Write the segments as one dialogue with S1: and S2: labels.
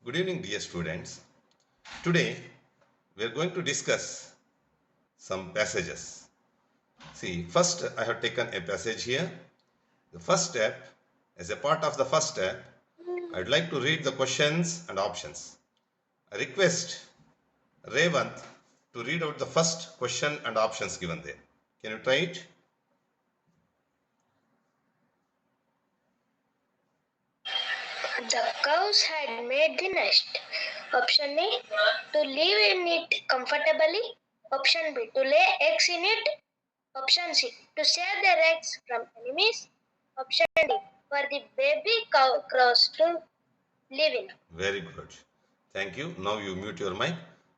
S1: Good evening, dear students. Today we are going to discuss some passages. See, first I have taken a passage here. The first step, as a part of the first step, I would like to read the questions and options. I request Revant to read out the first question and options given there. Can you try it?
S2: The cows had made the nest. Option A, to live in it comfortably. Option B, to lay eggs in it. Option C, to save their eggs from enemies. Option D, for the baby crows to live in.
S1: Very good. Thank you. Now you mute your mic.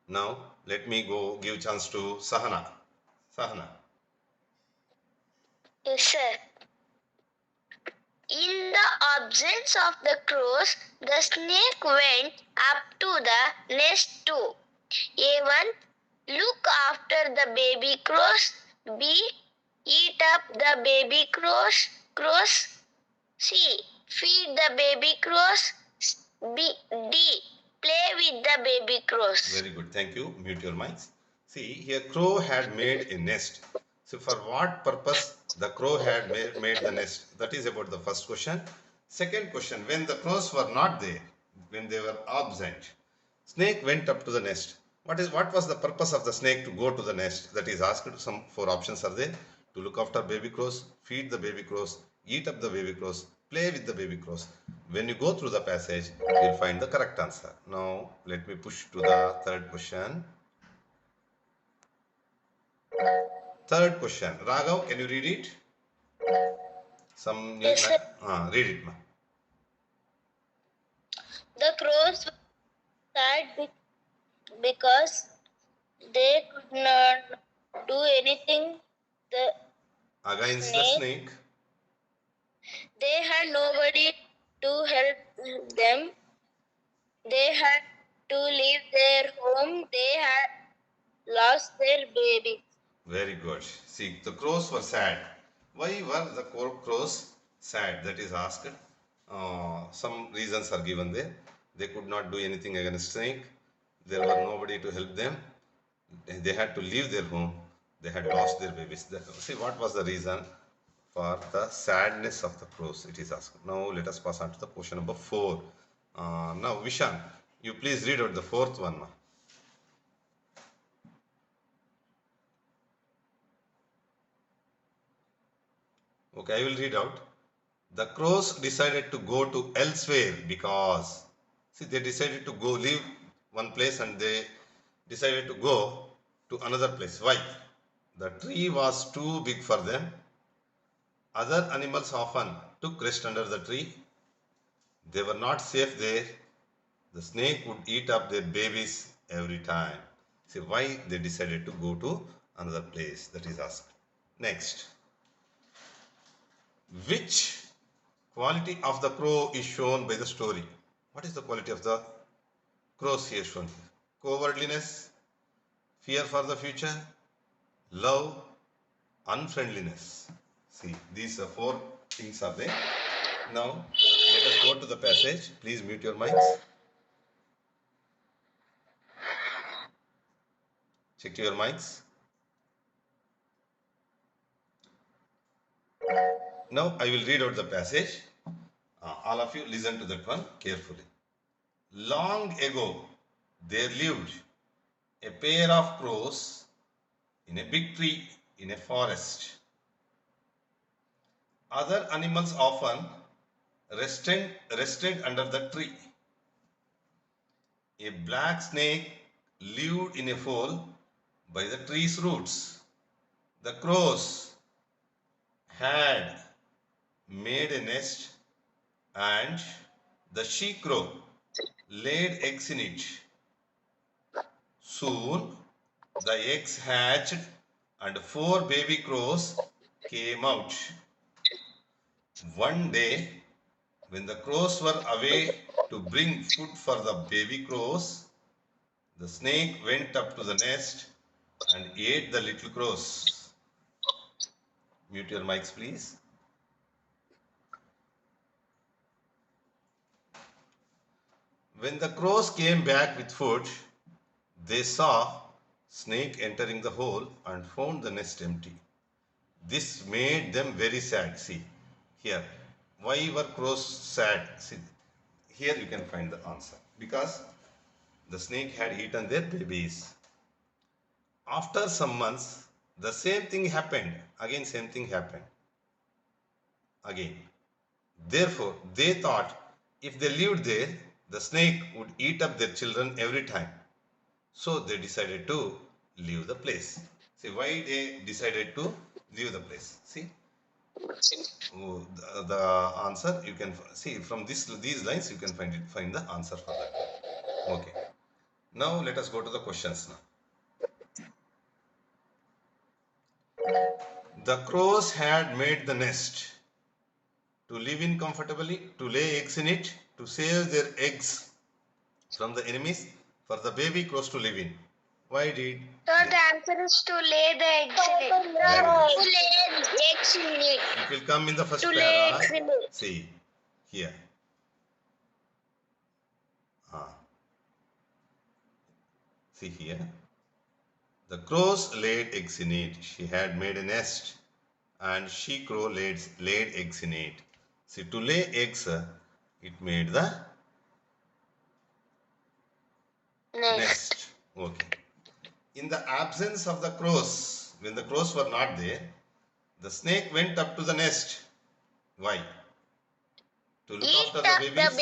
S1: Now let me go give chance to Sahana. Sahana.
S2: Yes, sir. In the absence of the crows, the snake went up to the nest too. A1, look after the baby crows. B, eat up the baby crows. C, feed the baby crows. D, play with the baby crows.
S1: Very good. Thank you. Mute your mics. See, here crow had made a nest. So for what purpose the crow had made the nest? That is about the first question. Second question, when the crows were not there, when they were absent, snake went up to the nest. What was the purpose of the snake to go to the nest? That is asked. Some four options are there. To look after baby crows, feed the baby crows, eat up the baby crows, play with the baby crows. When you go through the passage, you'll find the correct answer. Now, let me push to the third question. Third question. Raghav, can you read it?
S2: Yes, sir.
S1: Read it, ma.
S2: The crows were sad because they could not do anything. The
S1: Against the snake.
S2: They had nobody to help them. They had to leave their home. They had lost their babies.
S1: Very good. See, the crows were sad. Why were the crows sad? That is asked. Some reasons are given there. They could not do anything against snake. There were nobody to help them. They had to leave their home. They had lost their babies. See, what was the reason for the sadness of the crows? It is asked. Now, let us pass on to the question number 4. Now, Vishan, you please read out the fourth one. Okay, I will read out. The crows decided to go to elsewhere because, see, they decided to go leave one place and they decided to go to another place. Why? The tree was too big for them. Other animals often took rest under the tree. They were not safe there. The snake would eat up their babies every time. See why they decided to go to another place. That is asked. Next. Which quality of the crow is shown by the story? What is the quality of the crows here shown here? Cowardliness, fear for the future, love, unfriendliness. See, these are four things are there. Now, let us go to the passage. Please mute your mics. Check your mics. Now, I will read out the passage. All of you listen to that one carefully. Long ago, there lived a pair of crows in a big tree in a forest. Other animals often rested under the tree. A black snake lived in a hole by the tree's roots. The crows had made a nest and the she crow laid eggs in it. Soon the eggs hatched and 4 baby crows came out. One day, when the crows were away to bring food for the baby crows, the snake went up to the nest and ate the little crows. Mute your mics, please. When the crows came back with food, they saw snake entering the hole and found the nest empty. This made them very sad. See here, why were crows sad? See, here you can find the answer. Because the snake had eaten their babies. After some months, the same thing happened. Again, same thing happened. Again. Therefore, they thought if they lived there, the snake would eat up their children every time. So they decided to leave the place. See why they decided to leave the place. See, the answer you can see from these lines. You can find the answer for that. Okay. Now let us go to the questions now. The crows had made the nest to live in comfortably, to lay eggs in it, to save their eggs from the enemies, for the baby crows to live in. Why did?
S2: Sir, the answer is to lay the eggs in it. To lay eggs in it.
S1: It will come in the first
S2: To lay
S1: para.
S2: eggs in it.
S1: See here. See here. The crows laid eggs in it. She had made a nest, and she crow laid eggs in it. See, to lay eggs, it made the nest. Okay. In the absence of the crows, when the crows were not there, the snake went up to the nest. Why? To look after the babies.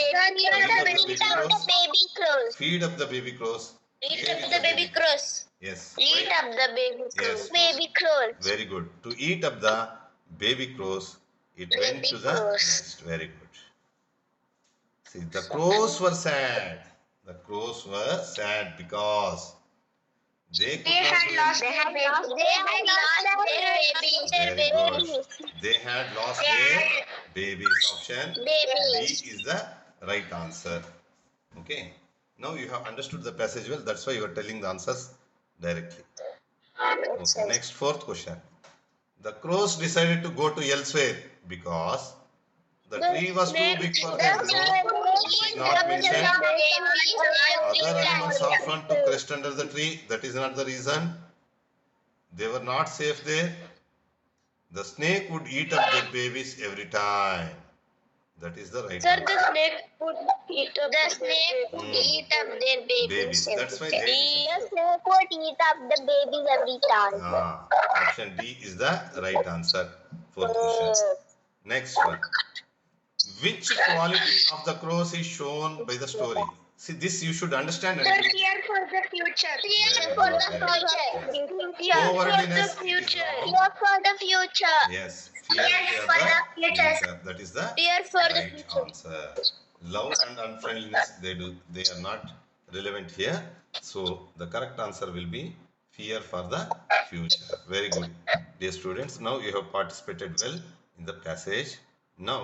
S2: Baby crows.
S1: Feed up the baby crows.
S2: Eat up the baby crows.
S1: Yes.
S2: Eat up the baby crows.
S1: Yes.
S2: Baby crows.
S1: Very good. To eat up the baby crows, it went to the nest. Very good. See, the crows were sad. The crows were sad because they had lost their babies. They had lost their babies. Option B is the right answer. Okay. Now you have understood the passage well. That's why you are telling the answers directly. Okay. Next, fourth question. The crows decided to go to elsewhere because the tree was too big for them. It's not mentioned. Other animals often took rest under the tree. That is not the reason. They were not safe there. The snake would eat up their babies every time. That is the right answer.
S2: The snake would eat up their babies.
S1: That's why
S2: The snake would eat up the babies every time.
S1: Option D is the right answer. Fourth question. Next one. Which quality of the crows is shown by the story? See, this you should understand.
S2: Fear for the future. Fear for the future.
S1: Cowardliness is
S2: Fear
S1: wrong.
S2: for the future.
S1: Yes. Fear for the future. That is the
S2: Fear for the
S1: right
S2: future.
S1: answer. Love and unfriendliness, they are not relevant here. So the correct answer will be fear for the future. Very good. Dear students, now you have participated well in the passage.